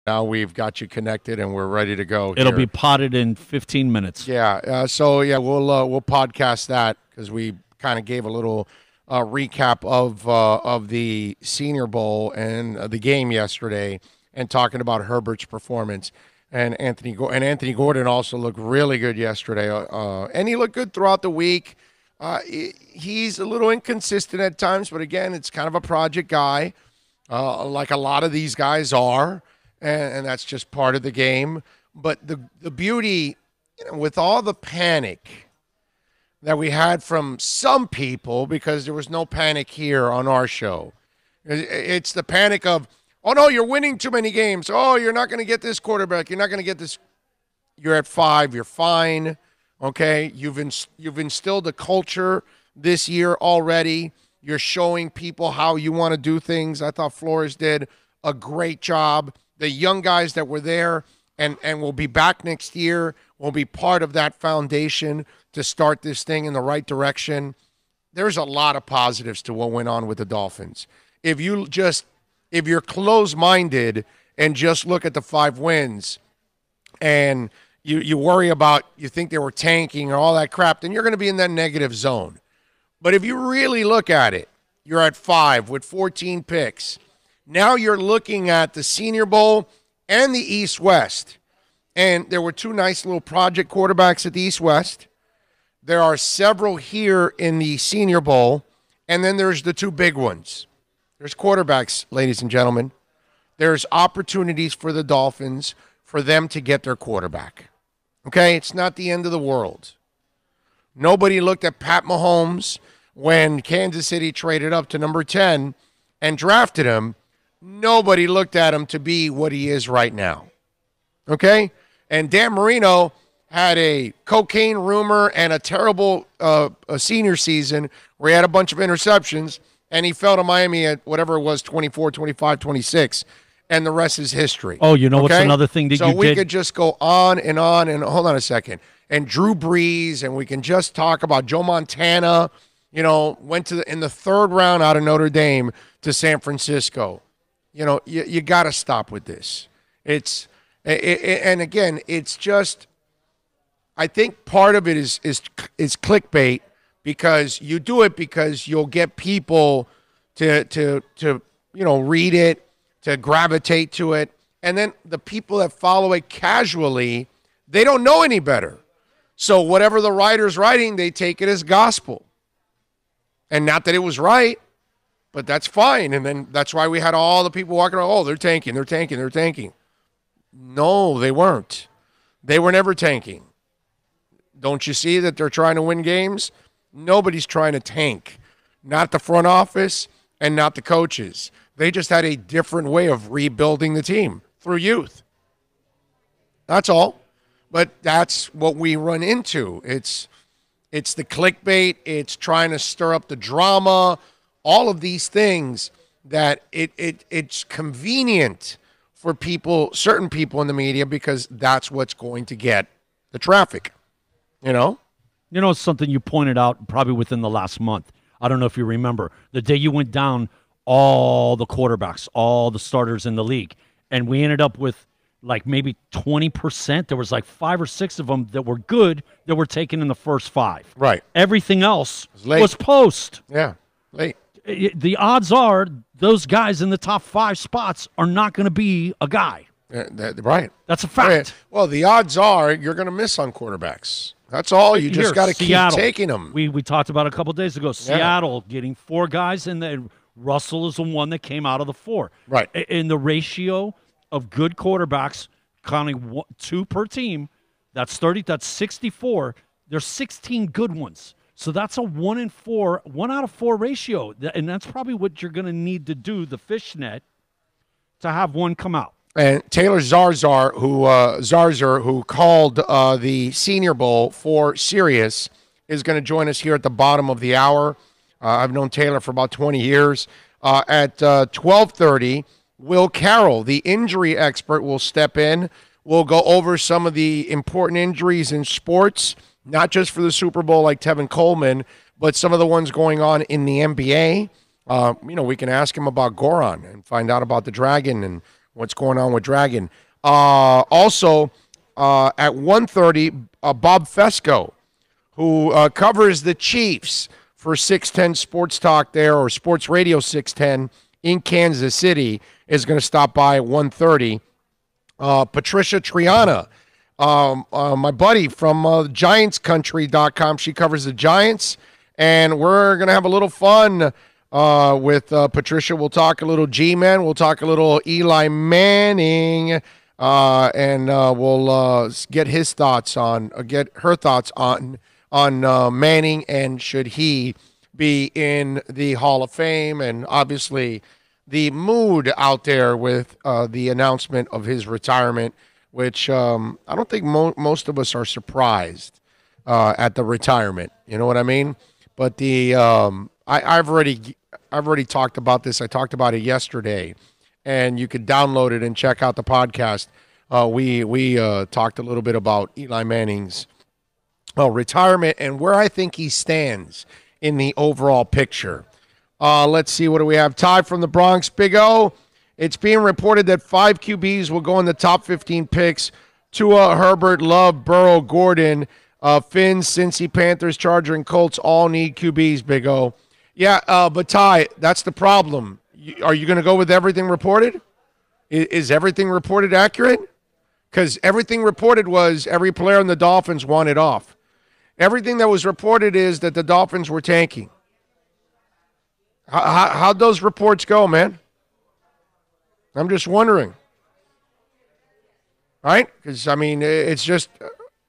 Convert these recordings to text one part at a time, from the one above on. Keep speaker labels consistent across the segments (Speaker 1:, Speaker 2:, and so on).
Speaker 1: Now we've got you connected and we're ready to go.
Speaker 2: It'll be potted in 15 minutes.
Speaker 1: Yeah. We'll podcast that because we kind of gave a little recap of the Senior Bowl and the game yesterday, and talking about Herbert's performance. And Anthony Gordon also looked really good yesterday, and he looked good throughout the week. He's a little inconsistent at times, but again, it's kind of a project guy, like a lot of these guys are. And that's just part of the game. But the beauty, with all the panic that we had from some people, because there was no panic here on our show, it's the panic of, oh, no, you're winning too many games. Oh, you're not going to get this quarterback. You're not going to get this. You're at 5. You're fine. Okay? You've instilled a culture this year already. You're showing people how you want to do things. I thought Flores did a great job. The young guys that were there and will be back next year will be part of that foundation to start this thing in the right direction. There's a lot of positives to what went on with the Dolphins. If you're closed-minded and just look at the 5 wins and you worry about, you think they were tanking and all that crap, then you're going to be in that negative zone. But if you really look at it, you're at 5 with 14 picks. Now you're looking at the Senior Bowl and the East-West. And there were 2 nice little project quarterbacks at the East-West. There are several here in the Senior Bowl. And then there's the 2 big ones. There's quarterbacks, ladies and gentlemen. There's opportunities for the Dolphins for them to get their quarterback. Okay? It's not the end of the world. Nobody looked at Pat Mahomes when Kansas City traded up to number 10 and drafted him. Nobody looked at him to be what he is right now. Okay? And Dan Marino had a cocaine rumor and a terrible a senior season where he had a bunch of interceptions, and he fell to Miami at whatever it was, 24, 25, 26, and the rest is history.
Speaker 2: Oh, you know what's another thing that you did?
Speaker 1: So we could just go on, and hold on a second, and Drew Brees, and we can just talk about Joe Montana, went in the 3rd round out of Notre Dame to San Francisco. You got to stop with this. And again, it's just, I think part of it is clickbait, because you do it because you'll get people to read it, to gravitate to it, and then the people that follow it casually, they don't know any better. So whatever the writer's writing, they take it as gospel. And not that it was right, but that's fine. And then that's why we had all the people walking around, oh, they're tanking. No, they weren't. They were never tanking. Don't you see that they're trying to win games? Nobody's trying to tank. Not the front office and not the coaches. They just had a different way of rebuilding the team through youth. That's all. But that's what we run into. It's the clickbait. It's trying to stir up the drama. All of these things that it's convenient for people, certain people in the media, because that's what's going to get the traffic,
Speaker 2: It's something you pointed out probably within the last month. I don't know if you remember. The day you went down all the quarterbacks, all the starters in the league, and we ended up with like maybe 20%. There was like 5 or 6 of them that were good that were taken in the first 5.
Speaker 1: Right.
Speaker 2: Everything else was post.
Speaker 1: Yeah, late.
Speaker 2: The odds are those guys in the top 5 spots are not going to be a guy.
Speaker 1: Right.
Speaker 2: That's a fact.
Speaker 1: Right. Well, the odds are you're going to miss on quarterbacks. That's all. You just got to keep taking them.
Speaker 2: We talked about a couple of days ago. Seattle getting 4 guys, and then Russell is the one that came out of the 4.
Speaker 1: Right.
Speaker 2: In the ratio of good quarterbacks, counting 2 per team, that's 30. That's 64. There's 16 good ones. So that's a 1 out of 4 ratio, and that's probably what you're going to need to do, the fishnet, to have one come out.
Speaker 1: And Taylor Zarzour, who called the Senior Bowl for Sirius, is going to join us here at the bottom of the hour. I've known Taylor for about 20 years. At 12:30, Will Carroll, the injury expert, will step in. We'll go over some of the important injuries in sports, not just for the Super Bowl like Tevin Coleman, but some of the ones going on in the NBA. We can ask him about Goran and find out about the Dragon and what's going on with Dragon. Also, at 1:30, Bob Fesco, who covers the Chiefs for 610 Sports Talk there, or Sports Radio 610 in Kansas City, is going to stop by at 1:30. Patricia Triana, my buddy from GiantsCountry.com, she covers the Giants, and we're going to have a little fun with Patricia. We'll talk a little G-Man. We'll talk a little Eli Manning, and we'll get her thoughts on Manning, and should he be in the Hall of Fame, and obviously the mood out there with the announcement of his retirement, which I don't think most of us are surprised at the retirement. You know what I mean? But the I've already talked about this. I talked about it yesterday, and you could download it and check out the podcast. We talked a little bit about Eli Manning's retirement and where I think he stands in the overall picture. Let's see, what do we have? Ty from the Bronx, Big O. It's being reported that 5 QBs will go in the top 15 picks. Tua, Herbert, Love, Burrow, Gordon, Finns, Cincy, Panthers, Charger, and Colts all need QBs, Big O. Yeah, but Ty, that's the problem. Are you going to go with everything reported? Is everything reported accurate? Because everything reported was every player in the Dolphins wanted off. Everything that was reported is that the Dolphins were tanking. How'd those reports go, man? I'm just wondering. Right? Because, I mean, it's just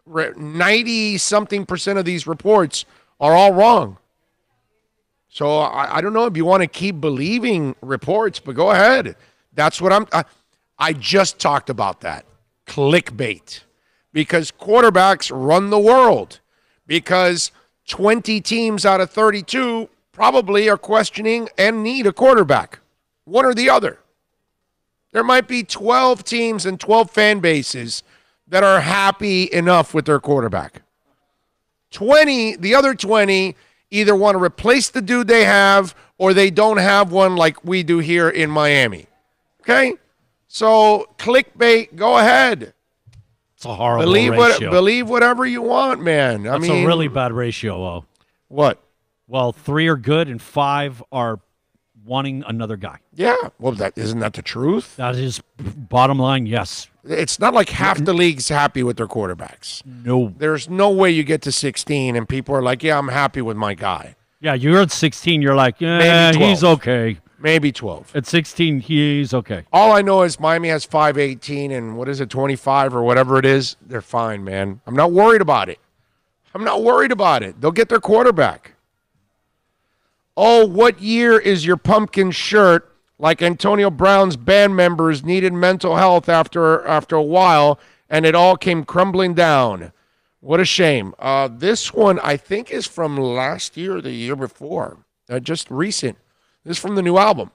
Speaker 1: 90-something% of these reports are all wrong. So I don't know if you want to keep believing reports, but go ahead. That's what I just talked about that. Clickbait. Because quarterbacks run the world. Because 20 teams out of 32 probably are questioning and need a quarterback. One or the other. There might be 12 teams and 12 fan bases that are happy enough with their quarterback. The other 20 either want to replace the dude they have, or they don't have one like we do here in Miami. Okay? So, clickbait, go ahead.
Speaker 2: It's a horrible ratio.
Speaker 1: Believe whatever you want, man.
Speaker 2: That's a really bad ratio, though.
Speaker 1: What?
Speaker 2: Well, 3 are good and 5 are wanting another guy.
Speaker 1: Yeah. Well, isn't that the truth?
Speaker 2: That is bottom line, yes.
Speaker 1: It's not like half the league's happy with their quarterbacks.
Speaker 2: No.
Speaker 1: There's no way you get to 16 and people are like, yeah, I'm happy with my guy.
Speaker 2: Yeah, you're at 16, you're like, yeah, he's okay.
Speaker 1: Maybe 12.
Speaker 2: At 16, he's okay.
Speaker 1: All I know is Miami has 5-18 and 25 or whatever it is. They're fine, man. I'm not worried about it. They'll get their quarterback. Oh, what year is your pumpkin shirt? Like Antonio Brown's band members needed mental health after a while, and it all came crumbling down. What a shame. This one, I think, is from last year or the year before. Just recent. This is from the new album.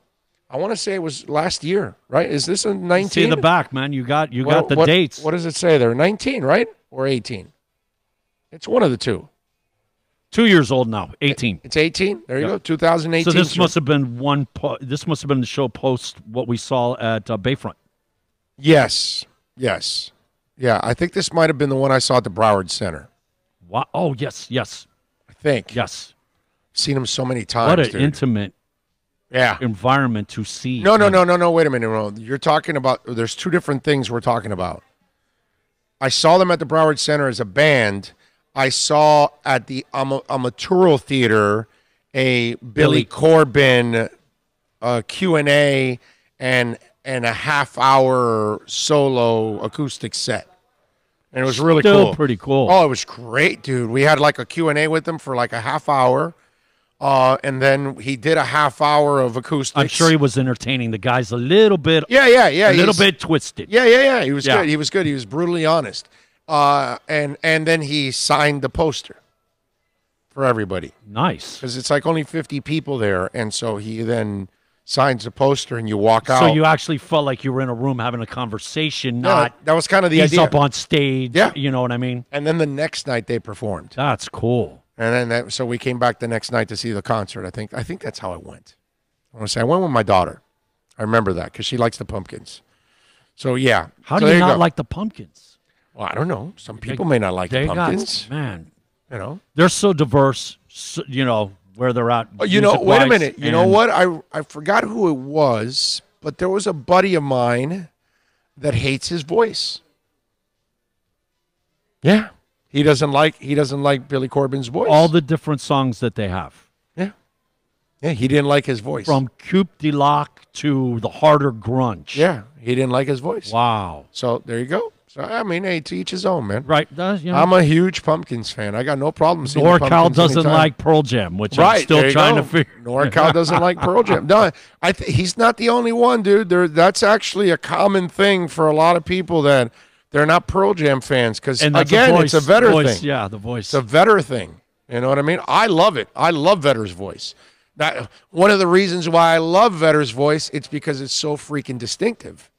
Speaker 1: I want to say it was last year, right? Is this a 19?
Speaker 2: See the back, man. You got the dates.
Speaker 1: What does it say there? 19, right? Or 18? It's one of the two.
Speaker 2: 2 years old now. 18.
Speaker 1: It's 18. There you go. 2018.
Speaker 2: So this must have been this must have been the show post what we saw at Bayfront.
Speaker 1: Yes. Yeah, I think this might have been the one I saw at the Broward Center.
Speaker 2: Wow. Oh, yes.
Speaker 1: I think.
Speaker 2: Yes.
Speaker 1: Seen him so many times.
Speaker 2: What an intimate environment to see.
Speaker 1: No. Wait a minute. No. You're talking about, there's two different things we're talking about. I saw them at the Broward Center as a band. I saw at the Amaturo Theater a Billy Corbin Q&A and a half-hour solo acoustic set. And it was really cool.
Speaker 2: Still pretty cool.
Speaker 1: Oh, it was great, dude. We had like a Q&A with him for like a half hour. And then he did a half hour of acoustics.
Speaker 2: I'm sure he was entertaining the guys a little bit.
Speaker 1: Yeah.
Speaker 2: A little bit twisted.
Speaker 1: Yeah. He was good. He was good. He was brutally honest. And then he signed the poster for everybody.
Speaker 2: Nice.
Speaker 1: Because it's like only 50 people there. And so he then signs the poster and you walk out.
Speaker 2: So you actually felt like you were in a room having a conversation, not
Speaker 1: that was kind of the
Speaker 2: he's
Speaker 1: idea.
Speaker 2: Up on stage. Yeah. You know what I mean?
Speaker 1: And then the next night they performed.
Speaker 2: That's cool.
Speaker 1: And then so we came back the next night to see the concert. I think that's how it went. I want to say I went with my daughter. I remember that because she likes the Pumpkins. So, yeah.
Speaker 2: How
Speaker 1: So
Speaker 2: do you
Speaker 1: there
Speaker 2: not
Speaker 1: go.
Speaker 2: like the pumpkins?
Speaker 1: Well, I don't know. Some people may not like the pumpkins.
Speaker 2: Man,
Speaker 1: You know.
Speaker 2: they're so diverse, where they're at.
Speaker 1: Oh, wait a
Speaker 2: music-wise,
Speaker 1: minute. You know
Speaker 2: and
Speaker 1: what? I forgot who it was, but there was a buddy of mine that hates his voice. Yeah. He doesn't like Billy Corbin's voice.
Speaker 2: All the different songs that they have.
Speaker 1: Yeah, he didn't like his voice.
Speaker 2: From Coupe de Lac to the harder grunge.
Speaker 1: Yeah, he didn't like his voice.
Speaker 2: Wow.
Speaker 1: So there you go. So, I mean, hey, to each his own, man.
Speaker 2: Right.
Speaker 1: I'm a huge Pumpkins fan. I got no problem seeing the
Speaker 2: NorCal
Speaker 1: Pumpkins
Speaker 2: doesn't
Speaker 1: anytime.
Speaker 2: like Pearl Jam, which
Speaker 1: Right,
Speaker 2: I'm still
Speaker 1: there you
Speaker 2: trying
Speaker 1: go.
Speaker 2: to figure.
Speaker 1: NorCal doesn't like Pearl Jam. No, he's not the only one, dude. That's actually a common thing for a lot of people that they're not Pearl Jam fans because, again, it's a Vetter thing.
Speaker 2: Yeah, the voice.
Speaker 1: It's a Vetter thing. You know what I mean? I love it. I love Vetter's voice. One of the reasons why I love Vetter's voice, it's because it's so freaking distinctive.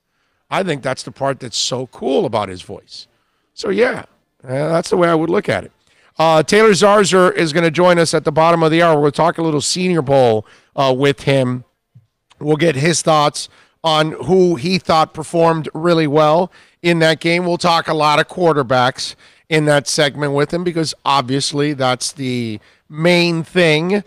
Speaker 1: I think that's the part that's so cool about his voice. So, yeah, that's the way I would look at it. Taylor Zarzour is going to join us at the bottom of the hour. We'll talk a little Senior Bowl with him. We'll get his thoughts on who he thought performed really well in that game. We'll talk a lot of quarterbacks in that segment with him because obviously that's the main thing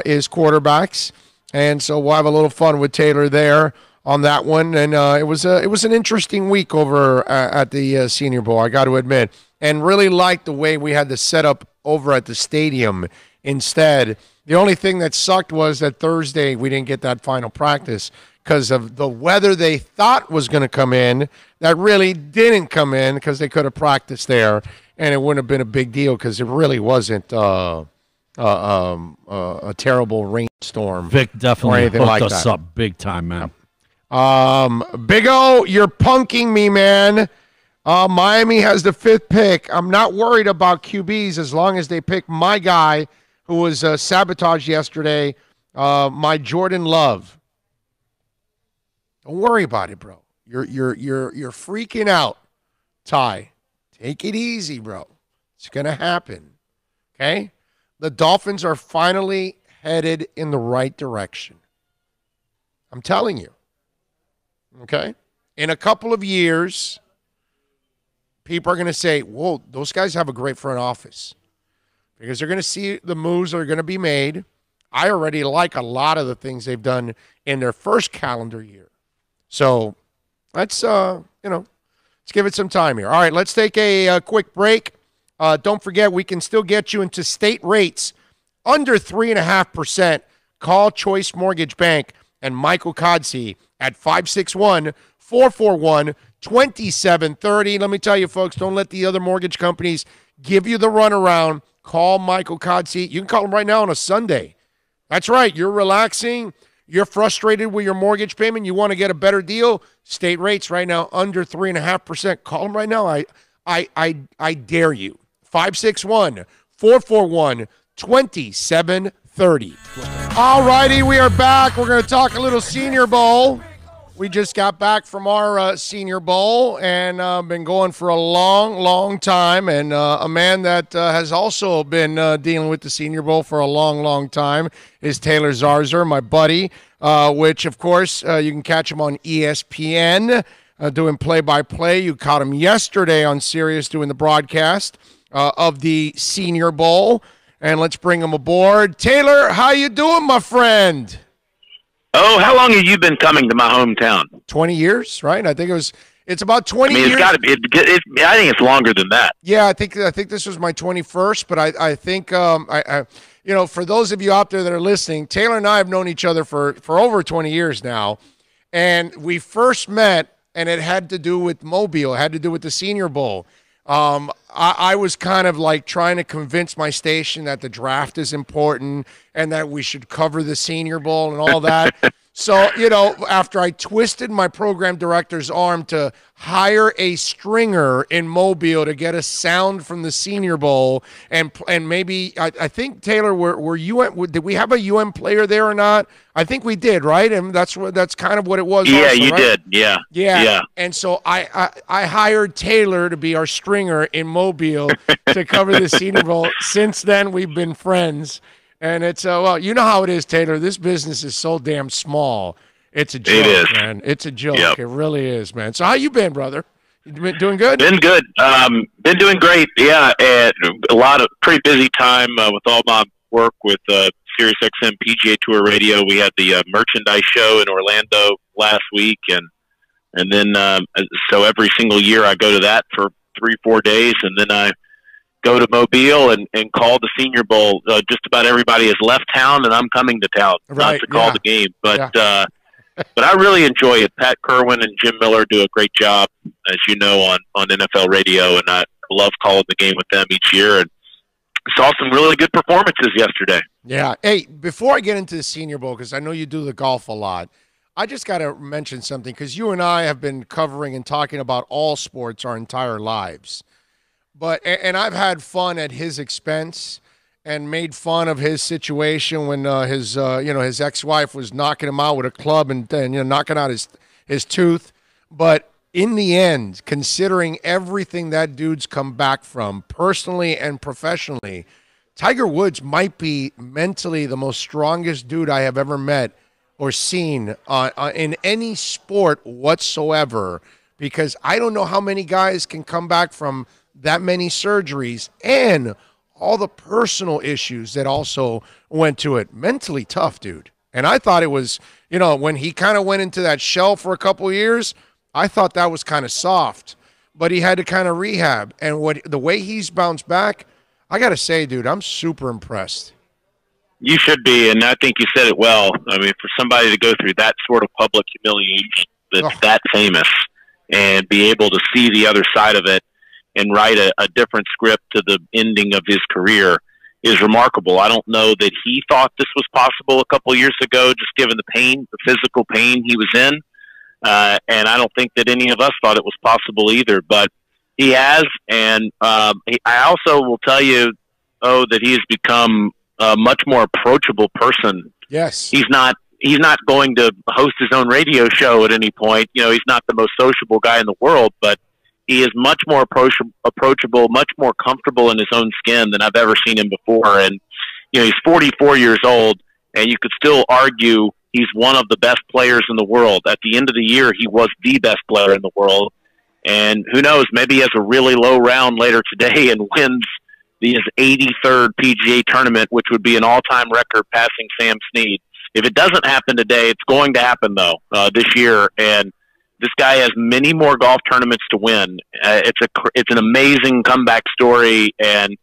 Speaker 1: is quarterbacks. And so we'll have a little fun with Taylor there on that one. And it was an interesting week over at the Senior Bowl, I got to admit, and really liked the way we had the setup over at the stadium instead. The only thing that sucked was that Thursday we didn't get that final practice because of the weather they thought was going to come in that really didn't come in because they could have practiced there, and it wouldn't have been a big deal because it really wasn't a terrible rainstorm.
Speaker 2: Vic definitely hooked
Speaker 1: like
Speaker 2: us
Speaker 1: that.
Speaker 2: up big time, man.
Speaker 1: Big O, you're punking me, man. Miami has the 5th pick. I'm not worried about QBs as long as they pick my guy who was sabotaged yesterday, my Jordan Love. Don't worry about it, bro. You're freaking out, Ty. Take it easy, bro. It's gonna happen. Okay? The Dolphins are finally headed in the right direction. I'm telling you. Okay? In a couple of years, people are going to say, whoa, those guys have a great front office. Because they're going to see the moves that are going to be made. I already like a lot of the things they've done in their first calendar year. So let's, let's give it some time here. All right, let's take a quick break. Don't forget, we can still get you into state rates under 3.5%. Call Choice Mortgage Bank and Michael Codsey at 561-441-2730. Let me tell you, folks, don't let the other mortgage companies give you the runaround. Call Michael Codsey. You can call him right now on a Sunday. That's right. You're relaxing. You're frustrated with your mortgage payment. You want to get a better deal. State rates right now under 3.5%. Call him right now. I dare you. 561-441-2730. All righty, we are back. We're going to talk a little Senior Bowl. We just got back from our Senior Bowl and been going for a long, long time. And a man that has also been dealing with the Senior Bowl for a long, long time is Taylor Zarzour, my buddy, which, of course, you can catch him on ESPN doing play-by-play. You caught him yesterday on Sirius doing the broadcast of the Senior Bowl. And let's bring him aboard. Taylor, how you doing, my friend?
Speaker 3: Oh, how long have you been coming to my hometown?
Speaker 1: 20 years, right? I think it's about 20 years.
Speaker 3: It's got to be. I think it's longer than that.
Speaker 1: Yeah, I think this was my 21st, but I think for those of you out there that are listening, Taylor and I have known each other for over 20 years now, and we first met, and it had to do with Mobile. It had to do with the Senior Bowl. I was kind of like trying to convince my station that the draft is important and that we should cover the Senior Bowl and all that. So, after I twisted my program director's arm to hire a stringer in Mobile to get a sound from the Senior Bowl, and maybe I think Taylor, did we have a UM player there or not? I think we did, right? And that's kind of what it was.
Speaker 3: Yeah,
Speaker 1: also,
Speaker 3: you
Speaker 1: right?
Speaker 3: did. Yeah.
Speaker 1: And so I hired Taylor to be our stringer in Mobile to cover the Senior Bowl. Since then, we've been friends. And it's, you know how it is, Taylor. This business is so damn small. It's a joke,
Speaker 3: It is.
Speaker 1: man. It's a joke.
Speaker 3: Yep.
Speaker 1: It really is, man. So how you been, brother? You been doing good?
Speaker 3: Been good. Been doing great. Yeah, and a lot of pretty busy time with all my work with SiriusXM PGA Tour Radio. We had the merchandise show in Orlando last week, and then so every single year I go to that for 3-4 days, and then I go to Mobile and call the Senior Bowl. Just about everybody has left town, and I'm coming to town not to call the game. But but I really enjoy it. Pat Kerwin and Jim Miller do a great job, as you know, on NFL radio, and I love calling the game with them each year. And saw some really good performances yesterday.
Speaker 1: Yeah. Hey, before I get into the Senior Bowl, because I know you do the golf a lot, I just got to mention something, because you and I have been covering and talking about all sports our entire lives. And I've had fun at his expense and made fun of his situation when his ex-wife was knocking him out with a club and knocking out his tooth. But in the end, considering everything that dude's come back from personally and professionally, Tiger Woods might be mentally the most strongest dude I have ever met or seen in any sport whatsoever, because I don't know how many guys can come back from that many surgeries and all the personal issues that also went to it. Mentally tough, dude. And I thought it was, when he kind of went into that shell for a couple of years, I thought that was kind of soft. But he had to kind of rehab. And the way he's bounced back, I got to say, dude, I'm super impressed.
Speaker 3: You should be, and I think you said it well. I mean, for somebody to go through that sort of public humiliation that's that famous and be able to see the other side of it and write a different script to the ending of his career is remarkable. I don't know that he thought this was possible a couple of years ago, just given the pain, the physical pain he was in. And I don't think that any of us thought it was possible either, but he has. And I also will tell you, that he has become a much more approachable person.
Speaker 1: Yes.
Speaker 3: He's not going to host his own radio show at any point. He's not the most sociable guy in the world, but he is much more approachable, much more comfortable in his own skin than I've ever seen him before. And, he's 44 years old, and you could still argue he's one of the best players in the world. At the end of the year, he was the best player in the world. And who knows, maybe he has a really low round later today and wins his 83rd PGA tournament, which would be an all-time record, passing Sam Snead. If it doesn't happen today, it's going to happen, though, this year. And this guy has many more golf tournaments to win. It's an amazing comeback story, and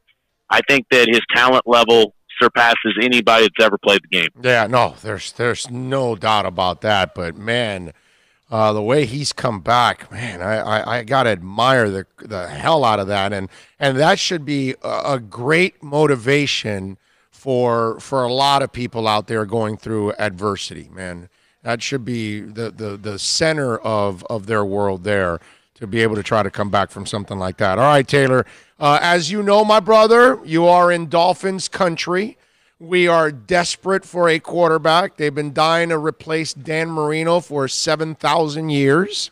Speaker 3: I think that his talent level surpasses anybody that's ever played the game.
Speaker 1: Yeah, no, there's no doubt about that. But man, the way he's come back, man, I gotta admire the hell out of that, and that should be a great motivation for a lot of people out there going through adversity, man. That should be the center of their world there, to be able to try to come back from something like that. All right, Taylor, as you know, my brother, you are in Dolphins country. We are desperate for a quarterback. They've been dying to replace Dan Marino for 7,000 years.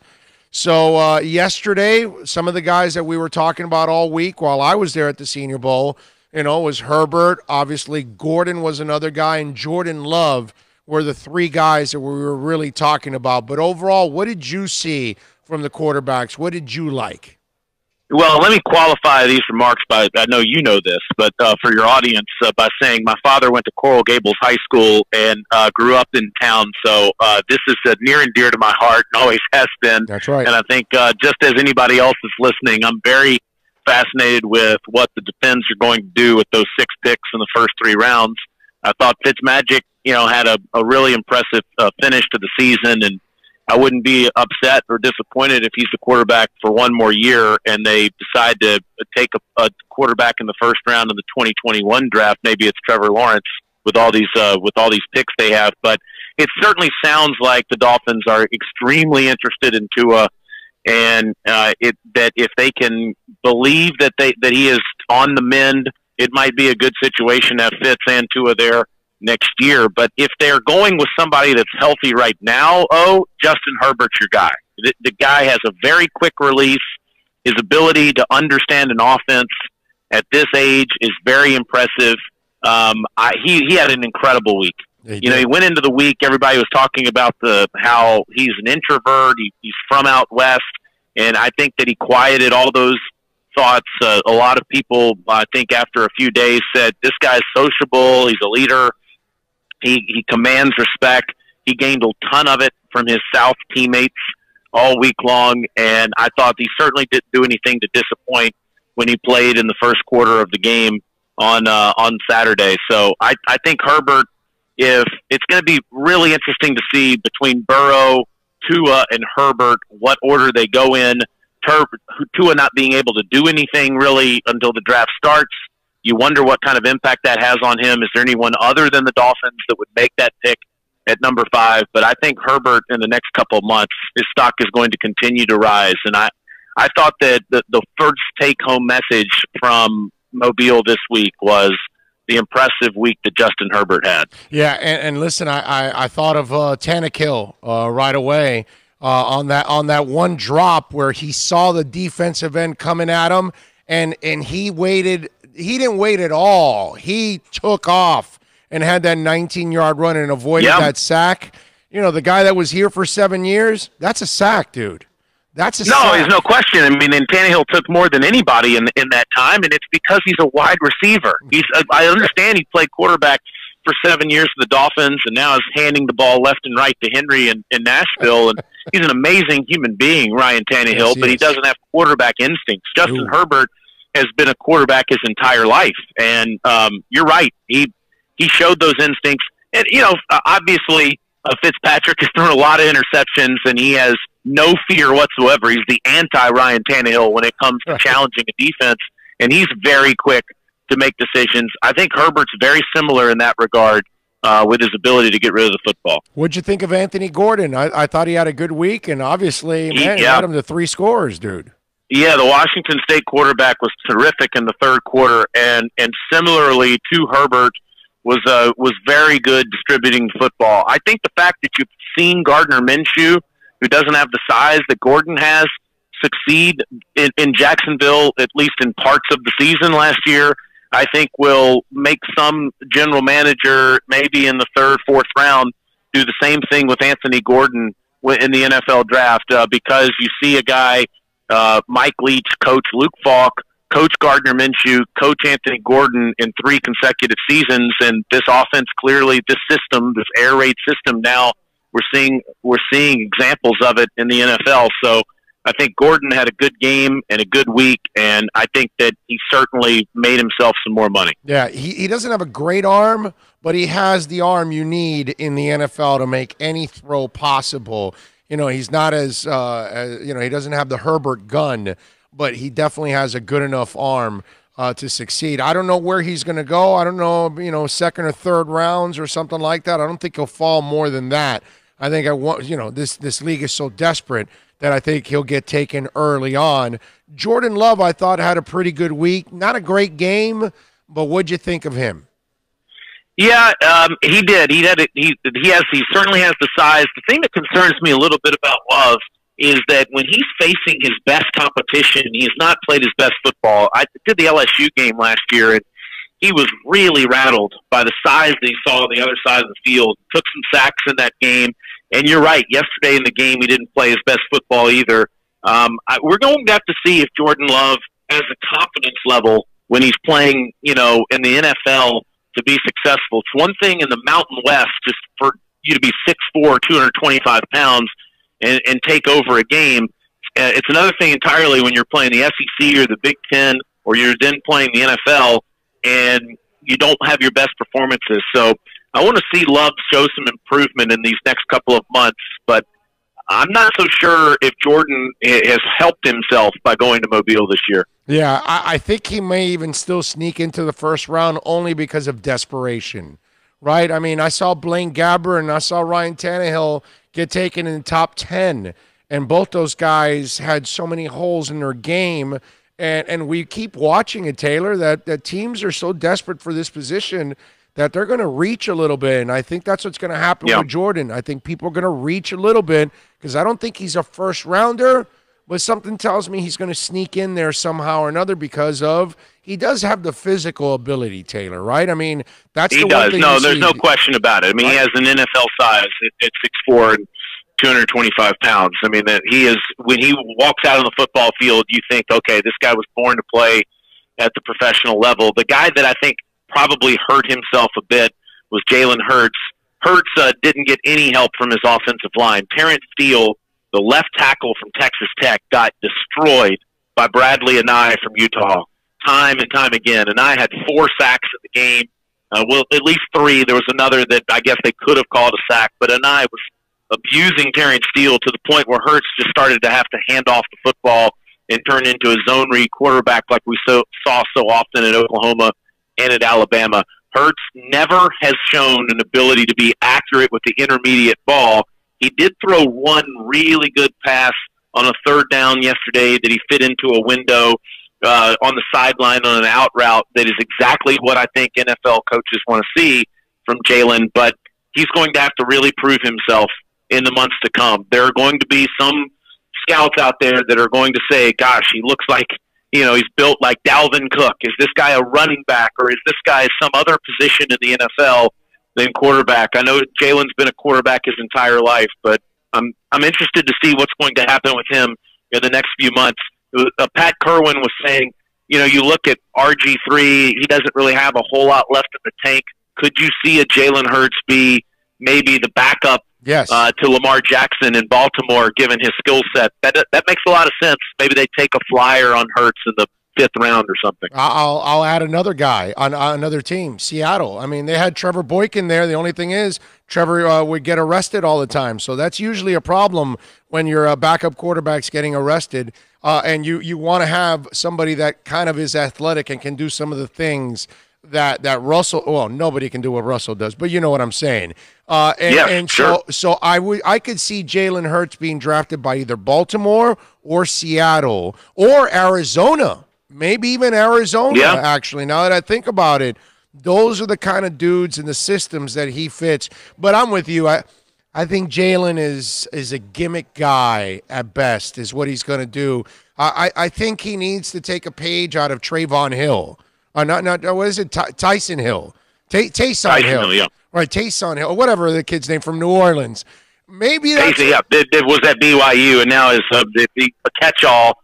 Speaker 1: So yesterday, some of the guys that we were talking about all week while I was there at the Senior Bowl, was Herbert. Obviously, Gordon was another guy, and Jordan Love were the three guys that we were really talking about. But overall, what did you see from the quarterbacks? What did you like?
Speaker 3: Well, let me qualify these remarks by, I know you know this, but for your audience, by saying my father went to Coral Gables High School and grew up in town. So this is near and dear to my heart and always has been.
Speaker 1: That's right.
Speaker 3: And I think just as anybody else is listening, I'm very fascinated with what the Dolphins are going to do with those 6 picks in the first 3 rounds. I thought Fitzmagic, had a really impressive finish to the season, and I wouldn't be upset or disappointed if he's the quarterback for one more year and they decide to take a quarterback in the first round of the 2021 draft. Maybe it's Trevor Lawrence with all these picks they have. But it certainly sounds like the Dolphins are extremely interested in Tua, and that if they can believe that he is on the mend, it might be a good situation to have Fitz and Tua there next year. But if they're going with somebody that's healthy right now, Justin Herbert's your guy. The guy has a very quick release. His ability to understand an offense at this age is very impressive. He had an incredible week. He went into the week. Everybody was talking about how he's an introvert. He's from out west, and I think that he quieted all those thoughts. A lot of people, I think, after a few days, said this guy's sociable. He's a leader. He commands respect. He gained a ton of it from his South teammates all week long, and I thought he certainly didn't do anything to disappoint when he played in the first quarter of the game on Saturday. So I think Herbert, if it's going to be really interesting to see between Burrow, Tua, and Herbert what order they go in. Tua not being able to do anything really until the draft starts. You wonder what kind of impact that has on him. Is there anyone other than the Dolphins that would make that pick at number 5? But I think Herbert in the next couple of months, his stock is going to continue to rise. And I thought that the first take-home message from Mobile this week was the impressive week that Justin Herbert had.
Speaker 1: Yeah, and listen, I thought of Tannehill right away on that one drop where he saw the defensive end coming at him, and he waited. He didn't wait at all. He took off and had that 19-yard run and avoided that sack. The guy that was here for 7 years, that's a sack, dude. That's a sack.
Speaker 3: No, there's no question. I mean, and Tannehill took more than anybody in that time, and it's because he's a wide receiver. I understand he played quarterback for 7 years for the Dolphins, and now is handing the ball left and right to Henry in Nashville. And he's an amazing human being, Ryan Tannehill, but he doesn't have quarterback instincts. Justin Herbert has been a quarterback his entire life, and you're right. He showed those instincts, and obviously Fitzpatrick has thrown a lot of interceptions, and he has no fear whatsoever. He's the anti-Ryan Tannehill when it comes to challenging a defense, and he's very quick to make decisions. I think Herbert's very similar in that regard with his ability to get rid of the football.
Speaker 1: What'd you think of Anthony Gordon? I thought he had a good week, and obviously, he got him to 3 scores, dude.
Speaker 3: Yeah, the Washington State quarterback was terrific in the third quarter, and similarly to Herbert, was very good distributing football. I think the fact that you've seen Gardner Minshew, who doesn't have the size that Gordon has, succeed in Jacksonville, at least in parts of the season last year, I think will make some general manager, maybe in the third, fourth round, do the same thing with Anthony Gordon in the NFL draft, because you see a guy, Mike Leach, coach Luke Falk, coach Gardner Minshew, coach Anthony Gordon in 3 consecutive seasons, and this offense clearly, this system, this air raid system, now we're seeing examples of it in the NFL. So I think Gordon had a good game and a good week, and I think that he certainly made himself some more money.
Speaker 1: Yeah, he doesn't have a great arm, but he has the arm you need in the NFL to make any throw possible. He's not as he doesn't have the Herbert gun, but he definitely has a good enough arm to succeed. I don't know where he's going to go. I don't know, second or third rounds or something like that. I don't think he'll fall more than that. I think this league is so desperate that I think he'll get taken early on. Jordan Love, I thought, had a pretty good week. Not a great game, but what'd you think of him?
Speaker 3: Yeah, he did. He certainly has the size. The thing that concerns me a little bit about Love is that when he's facing his best competition, he has not played his best football. I did the LSU game last year, and he was really rattled by the size that he saw on the other side of the field. Took some sacks in that game. And you're right, yesterday in the game, he didn't play his best football either. We're going to have to see if Jordan Love has a confidence level when he's playing, in the NFL to be successful. It's one thing in the Mountain West just for you to be 6'4", 225 pounds and take over a game. It's another thing entirely when you're playing the SEC or the Big Ten or you're then playing the NFL and you don't have your best performances. So I want to see Love show some improvement in these next couple of months, but I'm not so sure if Jordan has helped himself by going to Mobile this year.
Speaker 1: Yeah, I think he may even still sneak into the first round only because of desperation, right? I mean, I saw Blaine Gabbert and I saw Ryan Tannehill get taken in the top 10, and both those guys had so many holes in their game, and we keep watching it, Taylor, that teams are so desperate for this position that they're going to reach a little bit, and I think that's what's going to happen with Jordan. I think people are going to reach a little bit because I don't think he's a first-rounder, but something tells me he's going to sneak in there somehow or another because of he does have the physical ability, Taylor, right? I mean, that's
Speaker 3: he
Speaker 1: the
Speaker 3: does.
Speaker 1: one thing
Speaker 3: No, there's no question about it. I mean,
Speaker 1: right?
Speaker 3: he has an NFL size at 6'4" and 225 pounds. I mean, that he is, when he walks out on the football field, you think, okay, this guy was born to play at the professional level. The guy that I think probably hurt himself a bit was Jalen Hurts. Hurts didn't get any help from his offensive line. Terrence Steele, the left tackle from Texas Tech, got destroyed by Bradley Anae from Utah time and time again. Anae had 4 sacks in the game. Well, at least 3. There was another that I guess they could have called a sack, but Anae was abusing Terrence Steele to the point where Hurts just started to have to hand off the football and turn into a zone read quarterback like we saw so often at Oklahoma and at Alabama. Hurts never has shown an ability to be accurate with the intermediate ball. He did throw one really good pass on a 3rd down yesterday that he fit into a window on the sideline on an out route that is exactly what I think NFL coaches want to see from Jalen, but he's going to have to really prove himself in the months to come. There are going to be some scouts out there that are going to say, gosh, he looks like, he's built like Dalvin Cook. Is this guy a running back, or is this guy some other position in the NFL than quarterback? I know Jalen's been a quarterback his entire life, but I'm interested to see what's going to happen with him in the next few months. Pat Kerwin was saying, you look at RG3, he doesn't really have a whole lot left in the tank. Could you see a Jalen Hurts be maybe the backup to Lamar Jackson in Baltimore, given his skill set? That makes a lot of sense. Maybe they take a flyer on Hurts in the 5th round or something.
Speaker 1: I'll add another guy on another team, Seattle. I mean, they had Trevor Boykin there. The only thing is Trevor would get arrested all the time. So that's usually a problem when your backup quarterback's getting arrested. And you want to have somebody that kind of is athletic and can do some of the things that Russell, well, nobody can do what Russell does, but you know what I'm saying. So I could see Jalen Hurts being drafted by either Baltimore or Seattle or Arizona, maybe even Arizona, actually, now that I think about it. Those are the kind of dudes in the systems that he fits. But I'm with you. I think Jalen is a gimmick guy at best, is what he's going to do. I think he needs to take a page out of Trayvon Hill. Not what is it? Tyson Hill. Taysom Hill. Yeah. Right, Taysom Hill, whatever the kid's name from New Orleans. Maybe that's
Speaker 3: it was at BYU, and now is a catch-all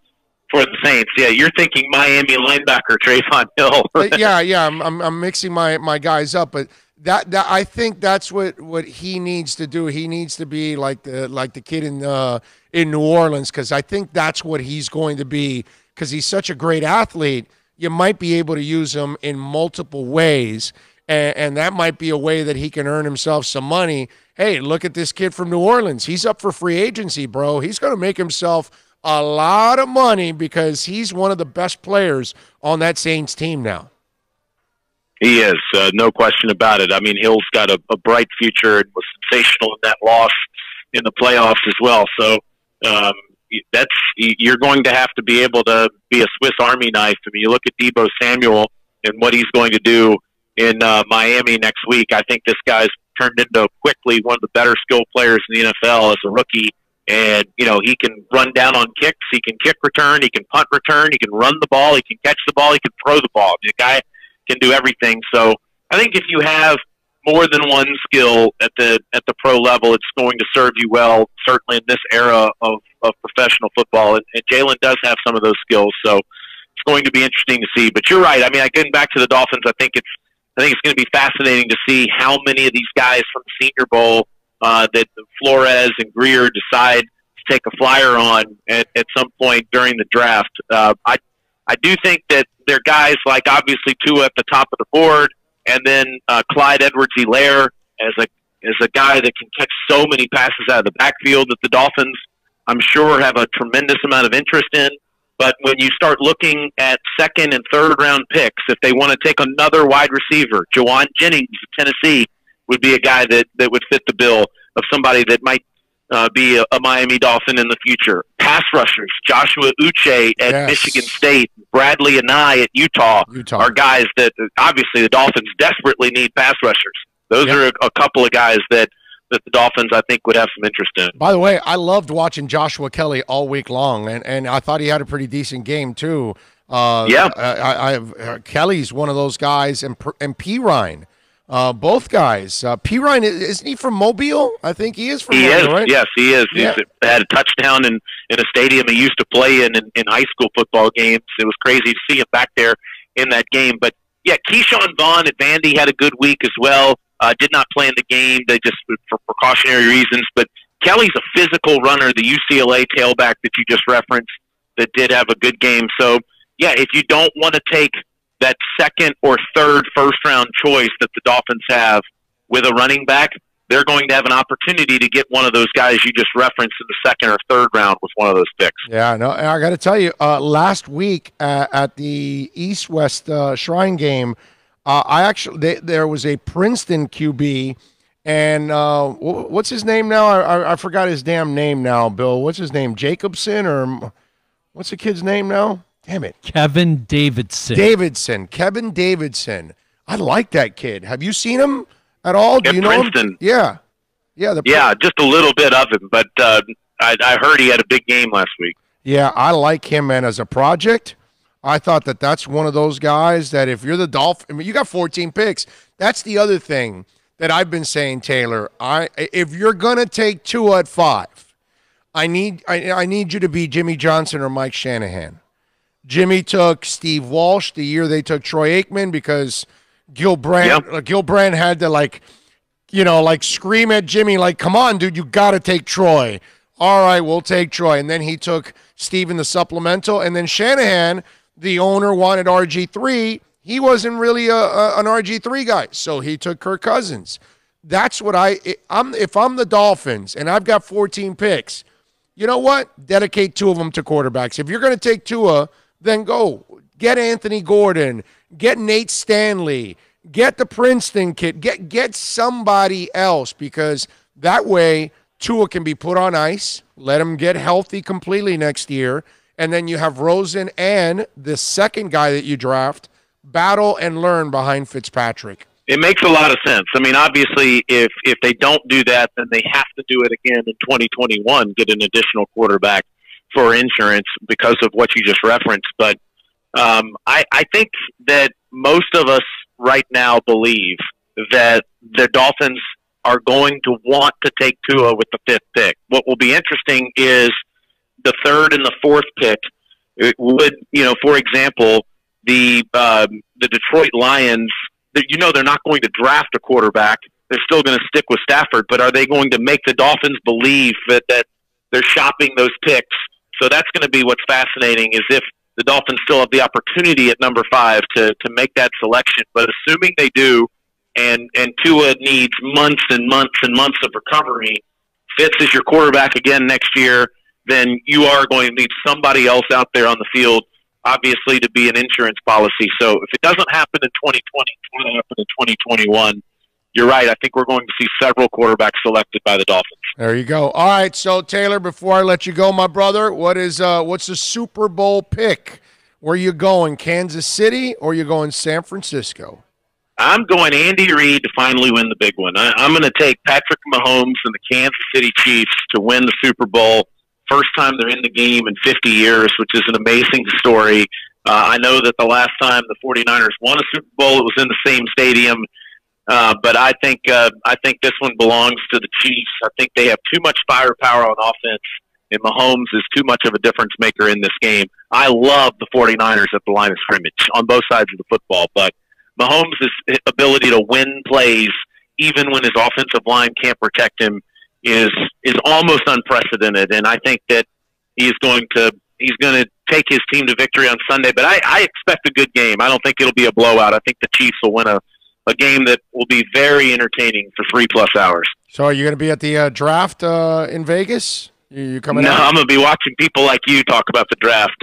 Speaker 3: for the Saints. Yeah, you're thinking Miami linebacker Trayvon Hill.
Speaker 1: I'm mixing my guys up, but that I think that's what he needs to do. He needs to be like the kid in New Orleans, because I think that's what he's going to be, because he's such a great athlete. You might be able to use him in multiple ways, and that might be a way that he can earn himself some money. Hey, look at this kid from New Orleans. He's up for free agency, bro. He's going to make himself a lot of money because he's one of the best players on that Saints team now.
Speaker 3: He is, no question about it. I mean, Hill's got a bright future and was sensational in that loss in the playoffs as well. So you're going to have to be able to be a Swiss Army knife. I mean, you look at Deebo Samuel and what he's going to do in Miami next week. I think this guy's turned into quickly one of the better skilled players in the NFL as a rookie. And, he can run down on kicks. He can kick return. He can punt return. He can run the ball. He can catch the ball. He can throw the ball. The guy can do everything. So I think if you have more than one skill at the pro level, it's going to serve you well, certainly in this era of professional football. And Jalen does have some of those skills. So it's going to be interesting to see. But you're right. I mean, getting back to the Dolphins, I think it's going to be fascinating to see how many of these guys from the Senior Bowl that Flores and Greer decide to take a flyer on at some point during the draft. I do think that they're guys like obviously Tua at the top of the board, and then Clyde Edwards-Helaire as a guy that can catch so many passes out of the backfield that the Dolphins, I'm sure, have a tremendous amount of interest in. But when you start looking at 2nd and 3rd round picks, if they want to take another wide receiver, Jawan Jennings of Tennessee would be a guy that would fit the bill of somebody that might be a Miami Dolphin in the future. Pass rushers, Joshua Uche at Michigan State, Bradley Anae at Utah are guys that obviously the Dolphins desperately need pass rushers. Those are a couple of guys that that the Dolphins, I think, would have some interest in.
Speaker 1: By the way, I loved watching Joshua Kelly all week long, and I thought he had a pretty decent game too. Kelly's one of those guys, and Pirine, both guys. Pirine, isn't he from Mobile? I think he is from Mobile, right?
Speaker 3: Yes, he is.
Speaker 1: Yeah.
Speaker 3: He's had a touchdown in a stadium he used to play in high school football games. It was crazy to see him back there in that game. But, yeah, Keyshawn Vaughn at Vandy had a good week as well. Did not play in the game. They just for precautionary reasons. But Kelly's a physical runner, the UCLA tailback that you just referenced, that did have a good game. So, yeah, if you don't want to take that second or third first-round choice that the Dolphins have with a running back, they're going to have an opportunity to get one of those guys you just referenced in the second or third round with one of those picks.
Speaker 1: Yeah, no, I got to tell you, last week at the East-West Shrine game, there was a Princeton QB, and what's his name now? I forgot his damn name now, Bill. What's his name? Jacobson, or what's the kid's name now? Damn it.
Speaker 2: Kevin Davidson.
Speaker 1: Kevin Davidson. I like that kid. Have you seen him at all? Do you know
Speaker 3: Princeton.
Speaker 1: him? Yeah.
Speaker 3: Yeah, just a little bit of him, but I heard he had a big game last week.
Speaker 1: Yeah, I like him, man, as a project. I thought that's one of those guys that if you're the Dolphins, I mean, you got 14 picks. That's the other thing that I've been saying, Taylor. If you're going to take Tua at 5, I need you to be Jimmy Johnson or Mike Shanahan. Jimmy took Steve Walsh the year they took Troy Aikman because Gil Brandt had to scream at Jimmy like, come on, dude, you got to take Troy. All right, we'll take Troy. And then he took Steve in the supplemental. And then Shanahan, the owner, wanted RG3. He wasn't really an RG3 guy, so he took Kirk Cousins. That's what if I'm the Dolphins and I've got 14 picks, you know what? Dedicate 2 of them to quarterbacks. If you're going to take Tua, then go get Anthony Gordon, get Nate Stanley, get the Princeton kid, get somebody else, because that way Tua can be put on ice, let him get healthy completely next year, and then you have Rosen and the second guy that you draft battle and learn behind Fitzpatrick.
Speaker 3: It makes a lot of sense. I mean, obviously, if they don't do that, then they have to do it again in 2021, get an additional quarterback for insurance because of what you just referenced. But I think that most of us right now believe that the Dolphins are going to want to take Tua with the 5th pick. What will be interesting is the 3rd and the 4th pick. It would, for example, the Detroit Lions, they're not going to draft a quarterback. They're still going to stick with Stafford, but are they going to make the Dolphins believe that they're shopping those picks? So that's going to be what's fascinating, is if the Dolphins still have the opportunity at number 5 to make that selection. But assuming they do, and Tua needs months and months and months of recovery, Fitz is your quarterback again next year, then you are going to need somebody else out there on the field, obviously, to be an insurance policy. So if it doesn't happen in 2020, it's going to happen in 2021. You're right. I think we're going to see several quarterbacks selected by the Dolphins.
Speaker 1: There you go. All right, so Taylor, before I let you go, my brother, what's the Super Bowl pick? Where you going, Kansas City or you going San Francisco?
Speaker 3: I'm going Andy Reid to finally win the big one. I'm going to take Patrick Mahomes and the Kansas City Chiefs to win the Super Bowl. First time they're in the game in 50 years, which is an amazing story. I know that the last time the 49ers won a Super Bowl, it was in the same stadium. But I think this one belongs to the Chiefs. I think they have too much firepower on offense, and Mahomes is too much of a difference maker in this game. I love the 49ers at the line of scrimmage on both sides of the football, but Mahomes' ability to win plays, even when his offensive line can't protect him, is almost unprecedented. And I think that he's going to take his team to victory on Sunday. But I expect a good game. I don't think it'll be a blowout. I think the Chiefs will win a game that will be very entertaining for 3+ hours.
Speaker 1: So are you going to be at the draft in Vegas? You coming out?
Speaker 3: No, I'm going to be watching people like you talk about the draft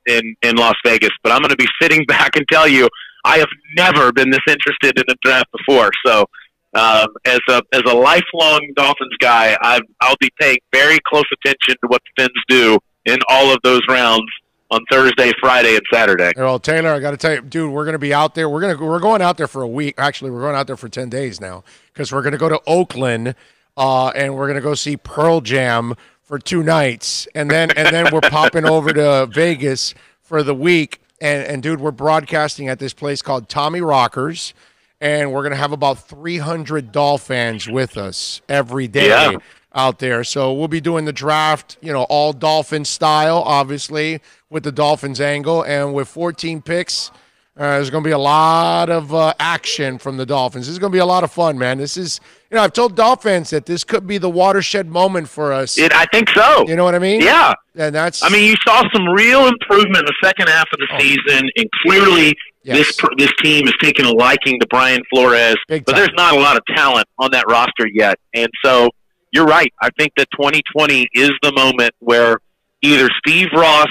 Speaker 3: in Las Vegas. But I'm going to be sitting back and tell you, I have never been this interested in a draft before. So as a lifelong Dolphins guy, I'll be paying very close attention to what the Fins do in all of those rounds on Thursday, Friday, and Saturday.
Speaker 1: Well, Taylor, I got to tell you, dude, we're going to be out there. We're going out there for a week. Actually, we're going out there for 10 days now because we're going to go to Oakland and we're gonna go see Pearl Jam for 2 nights, and then we're popping over to Vegas for the week. And dude, we're broadcasting at this place called Tommy Rockers, and we're gonna have about 300 Dolphins with us every day out there. So we'll be doing the draft, all Dolphin style, obviously, with the Dolphins angle, and with 14 picks. There's going to be a lot of action from the Dolphins. This is going to be a lot of fun, man. This is, I've told Dolphins that this could be the watershed moment for us.
Speaker 3: I think so.
Speaker 1: You know what I mean?
Speaker 3: Yeah.
Speaker 1: And
Speaker 3: you saw some real improvement in the second half of the season, and clearly this team is taking a liking to Brian Flores, but there's not a lot of talent on that roster yet. And so you're right. I think that 2020 is the moment where either if Steve Ross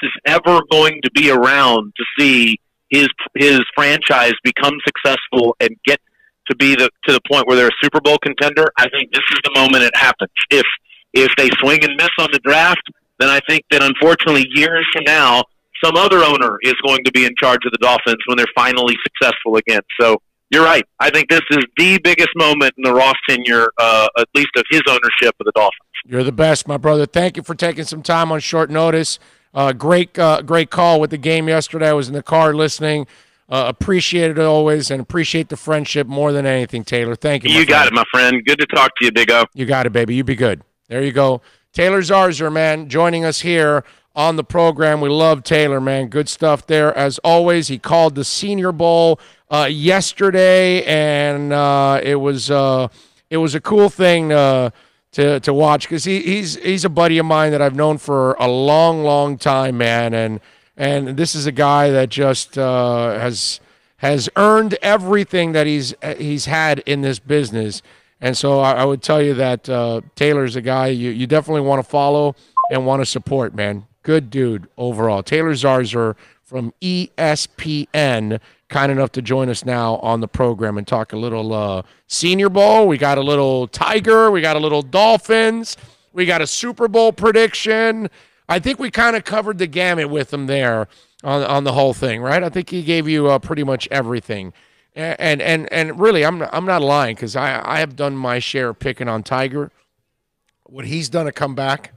Speaker 3: is ever going to be around to see his franchise become successful and get to be to the point where they're a Super Bowl contender, I think this is the moment it happens. If they swing and miss on the draft, then I think that unfortunately years from now, some other owner is going to be in charge of the Dolphins when they're finally successful again. So you're right. I think this is the biggest moment in the Ross tenure, at least of his ownership of the Dolphins.
Speaker 1: You're the best, my brother. Thank you for taking some time on short notice. Great call with the game yesterday. I was in the car listening. Appreciate it always, and appreciate the friendship more than anything, Taylor. Thank you.
Speaker 3: You got it, my friend. Good to talk to you, Big O.
Speaker 1: You got it, baby. You be good. There you go. Taylor Zarzour, man, joining us here on the program. We love Taylor, man. Good stuff there. As always, he called the Senior Bowl yesterday, and it was a cool thing to watch, because he's a buddy of mine that I've known for a long time, man, and this is a guy that just has earned everything that he's had in this business. And so I would tell you that Taylor's a guy you definitely want to follow and want to support, man. Good dude overall. Taylor Zarzour from ESPN, kind enough to join us now on the program and talk a little Senior Bowl. We got a little Tiger. We got a little Dolphins. We got a Super Bowl prediction. I think we kind of covered the gamut with him there on the whole thing, right? I think he gave you pretty much everything. And really, I'm not lying, because I have done my share of picking on Tiger. What he's done to come back,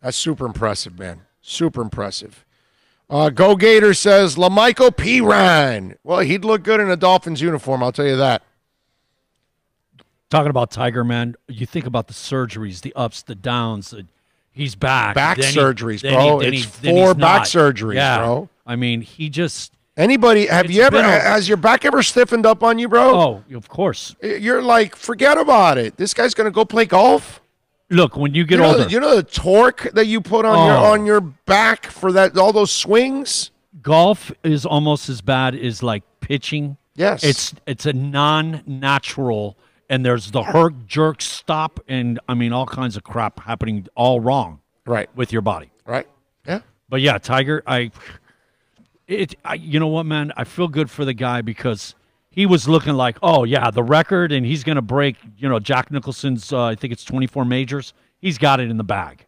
Speaker 1: that's super impressive, man. Super impressive. Go Gator says, LaMichael Pirine. Well, he'd look good in a Dolphins uniform, I'll tell you that.
Speaker 2: Talking about Tiger, man, you think about the surgeries, the ups, the downs. He's back.
Speaker 1: Back surgeries, bro. It's 4 back surgeries, bro.
Speaker 2: I mean, he just...
Speaker 1: Anybody, has your back ever stiffened up on you, bro?
Speaker 2: Oh, of course.
Speaker 1: You're like, forget about it. This guy's going to go play golf?
Speaker 2: Look, when you get older.
Speaker 1: You know the torque that you put on your back for all those swings?
Speaker 2: Golf is almost as bad as like pitching.
Speaker 1: Yes.
Speaker 2: It's a non-natural, and there's the herc, jerk, stop, and I mean all kinds of crap happening all wrong.
Speaker 1: Right.
Speaker 2: With your body.
Speaker 1: Right. Yeah.
Speaker 2: But yeah, Tiger, you know what, man? I feel good for the guy, because he was looking like, oh, yeah, the record, and he's going to break, Jack Nicholson's, I think it's 24 majors. He's got it in the bag.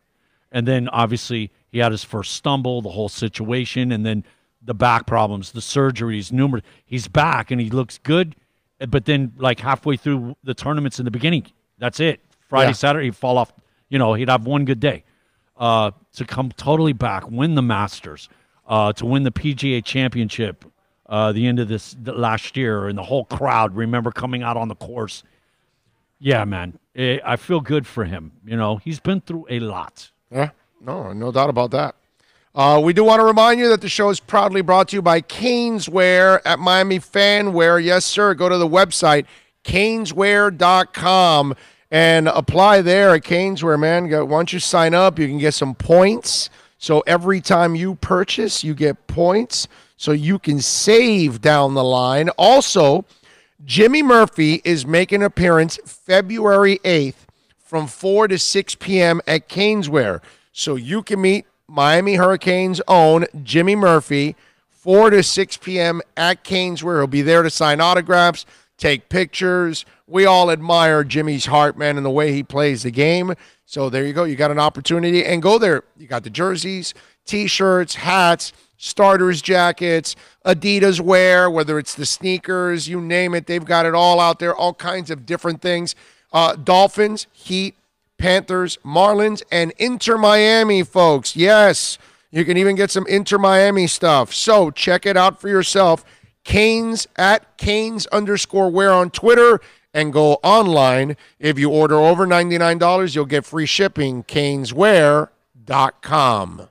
Speaker 2: And then, obviously, he had his first stumble, the whole situation, and then the back problems, the surgeries, numerous. He's back, and he looks good. But then, like, halfway through the tournaments in the beginning, that's it. Friday, Saturday, he'd fall off. He'd have one good day. To come totally back, win the Masters, to win the PGA Championship the end of last year, and the whole crowd, remember, coming out on the course. Yeah, man, I feel good for him. He's been through a lot.
Speaker 1: Yeah, no doubt about that. We do want to remind you that the show is proudly brought to you by Caneswear at Miami Fanwear. Yes, sir. Go to the website, caneswear.com, and apply there at Caneswear, man. Once you sign up, you can get some points. So every time you purchase, you get points, so you can save down the line. Also, Jimmy Murphy is making an appearance February 8th from 4 to 6 p.m. at Caneswear. So you can meet Miami Hurricanes' own Jimmy Murphy, 4 to 6 p.m. at Caneswear. He'll be there to sign autographs, take pictures. We all admire Jimmy's heart, man, and the way he plays the game. So there you go. You got an opportunity, and go there. You got the jerseys, T-shirts, hats, starters jackets, Adidas wear, whether it's the sneakers, you name it. They've got it all out there, all kinds of different things. Dolphins, Heat, Panthers, Marlins, and Inter Miami, folks. Yes, you can even get some Inter Miami stuff. So check it out for yourself. Canes at Canes_wear on Twitter, and go online. If you order over $99, you'll get free shipping. Caneswear.com.